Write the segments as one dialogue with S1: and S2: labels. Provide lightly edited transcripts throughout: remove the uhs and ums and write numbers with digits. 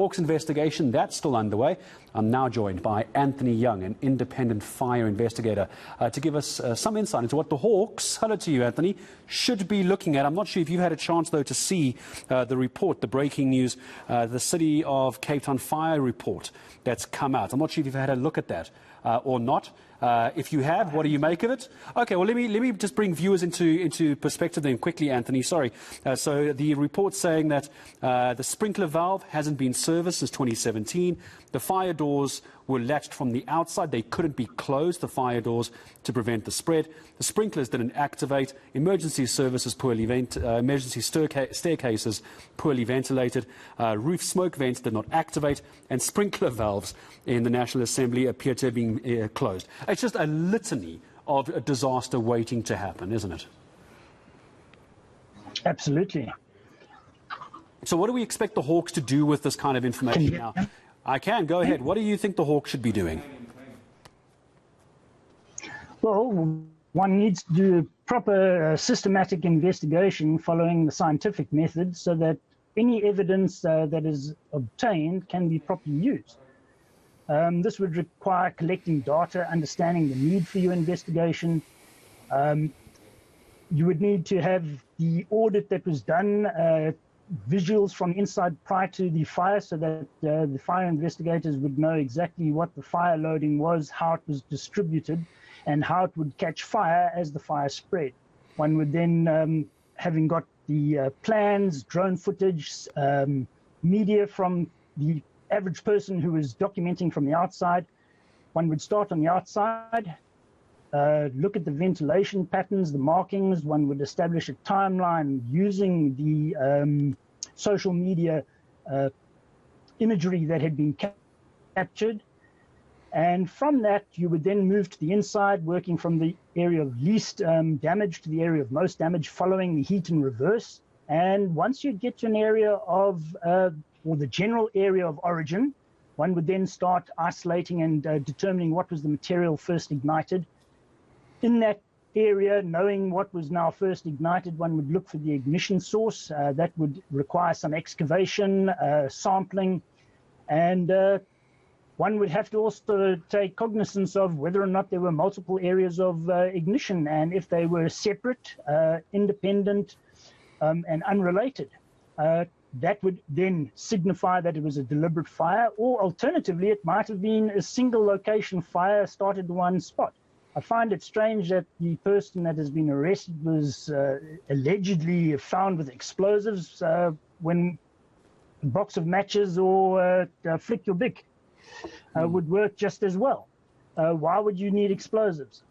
S1: Hawks investigation, that's still underway. I'm now joined by Anthony Young, an independent fire investigator, to give us some insight into what the Hawks, hello to you Anthony, should be looking at. I'm not sure if you've had a chance though to see the report, the breaking news, the City of Cape Town fire report that's come out. I'm not sure if you've had a look at that or not. If you have, what do you make of it? Okay, well, let me just bring viewers into perspective then quickly, Anthony. Sorry. So the report's saying that the sprinkler valve hasn't been serviced since 2017. The fire doors were latched from the outside. They couldn't be closed, the fire doors, to prevent the spread. The sprinklers didn't activate. Emergency services poorly emergency staircases poorly ventilated. Roof smoke vents did not activate, and sprinkler valves in the National Assembly appear to have been closed. It's just a litany of a disaster waiting to happen, isn't it?
S2: Absolutely.
S1: So what do we expect the Hawks to do with this kind of information now? I can. Go ahead. What do you think the Hawks should be doing?
S2: Well, one needs to do a proper systematic investigation following the scientific method so that any evidence that is obtained can be properly used. This would require collecting data, understanding the need for your investigation. You would need to have the audit that was done, visuals from inside prior to the fire so that the fire investigators would know exactly what the fire loading was, how it was distributed, and how it would catch fire as the fire spread. One would then, having got the plans, drone footage, media from the average person who is documenting from the outside, one would start on the outside, look at the ventilation patterns, the markings. One would establish a timeline using the social media imagery that had been captured. And from that, you would then move to the inside, working from the area of least damage to the area of most damage, following the heat in reverse. And once you get to an area of, or the general area of origin, one would then start isolating and determining what was the material first ignited. In that area, knowing what was now first ignited, one would look for the ignition source. That would require some excavation, sampling, and one would have to also take cognizance of whether or not there were multiple areas of ignition, and if they were separate, independent, and unrelated. That would then signify that it was a deliberate fire, or alternatively, it might have been a single location fire started in one spot. I find it strange that the person that has been arrested was allegedly found with explosives when a box of matches or flick your bic would work just as well. Why would you need explosives?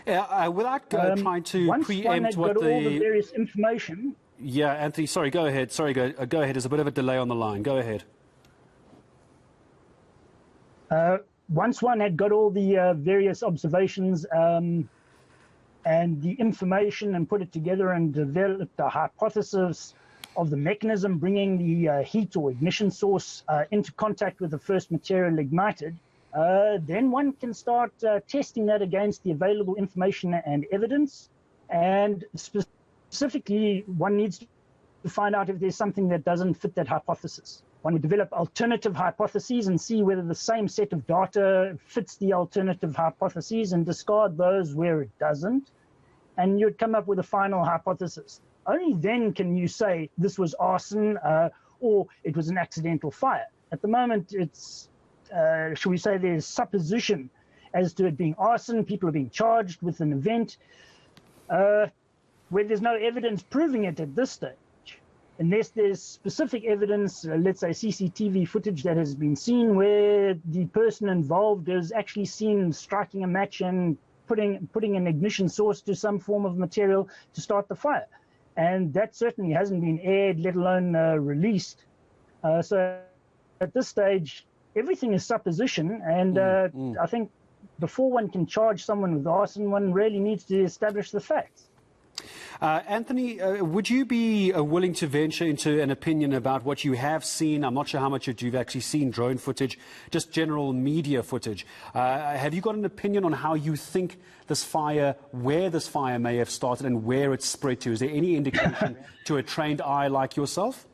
S1: Yeah, without trying to
S2: once
S1: preempt
S2: one had
S1: what
S2: got all the various information.
S1: Yeah, Anthony, sorry, go ahead. Sorry, go ahead. There's a bit of a delay on the line. Go ahead.
S2: Once one had got all the various observations and the information and put it together and developed a hypothesis of the mechanism bringing the heat or ignition source into contact with the first material ignited, then one can start testing that against the available information and evidence. And specifically, one needs to find out if there's something that doesn't fit that hypothesis. One would develop alternative hypotheses and see whether the same set of data fits the alternative hypotheses and discard those where it doesn't. And you'd come up with a final hypothesis. Only then can you say this was arson or it was an accidental fire. At the moment, it's, shall we say, there's supposition as to it being arson. People are being charged with an event where there's no evidence proving it at this stage. Unless there's specific evidence, let's say CCTV footage that has been seen where the person involved is actually seen striking a match and putting an ignition source to some form of material to start the fire. And that certainly hasn't been aired, let alone released. So at this stage, everything is supposition. And I think before one can charge someone with arson, one really needs to establish the facts.
S1: Anthony, would you be willing to venture into an opinion about what you have seen? I'm not sure how much you've actually seen drone footage, just general media footage. Have you got an opinion on how you think this fire, where this fire may have started and where it's spread to? Is there any indication to a trained eye like yourself?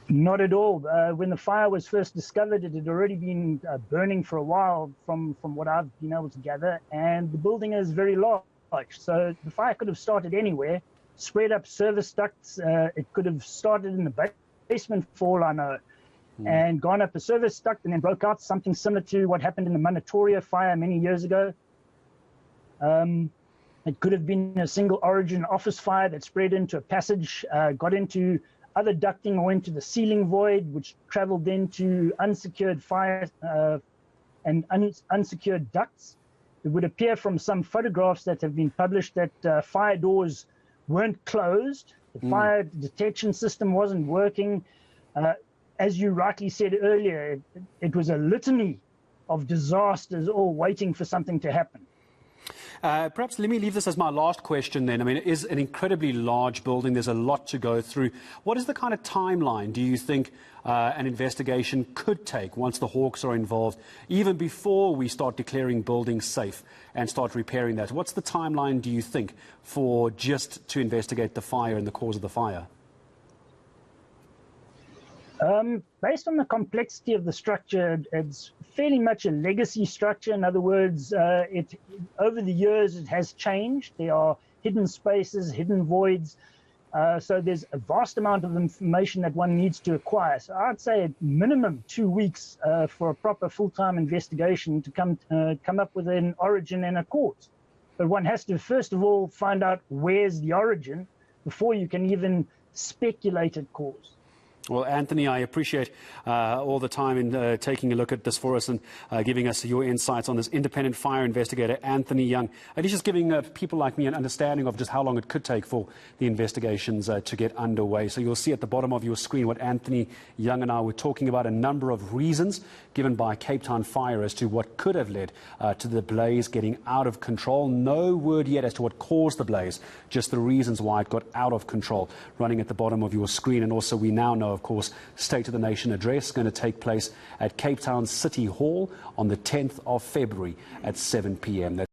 S2: Not at all. When the fire was first discovered, it had already been burning for a while, from what I've been able to gather, and the building is very large. So the fire could have started anywhere, spread up service ducts. It could have started in the basement, for all I know, and gone up a service duct and then broke out, something similar to what happened in the Manatoria fire many years ago. It could have been a single origin office fire that spread into a passage, got into other ducting or into the ceiling void, which traveled into unsecured fire and unsecured ducts. It would appear from some photographs that have been published that fire doors weren't closed. The fire detection system wasn't working. As you rightly said earlier, it was a litany of disasters all waiting for something to happen.
S1: Perhaps let me leave this as my last question then. I mean, it is an incredibly large building. There's a lot to go through. What is the kind of timeline do you think an investigation could take once the Hawks are involved, even before we start declaring buildings safe and start repairing that? What's the timeline, do you think, for just to investigate the fire and the cause of the fire?
S2: Based on the complexity of the structure, it's fairly much a legacy structure. In other words, over the years it has changed. There are hidden spaces, hidden voids. So there's a vast amount of information that one needs to acquire. So I'd say at minimum 2 weeks for a proper full-time investigation to come up with an origin and a cause. But one has to first of all find out where's the origin before you can even speculate at cause.
S1: Well, Anthony, I appreciate all the time in taking a look at this for us and giving us your insights on this independent fire investigator, Anthony Young. And he's just giving people like me an understanding of just how long it could take for the investigations to get underway. So you'll see at the bottom of your screen what Anthony Young and I were talking about, a number of reasons given by Cape Town Fire as to what could have led to the blaze getting out of control. No word yet as to what caused the blaze, just the reasons why it got out of control, running at the bottom of your screen. And also we now know, of course, State of the Nation address going to take place at Cape Town City Hall on the 10th of February at 7 p.m.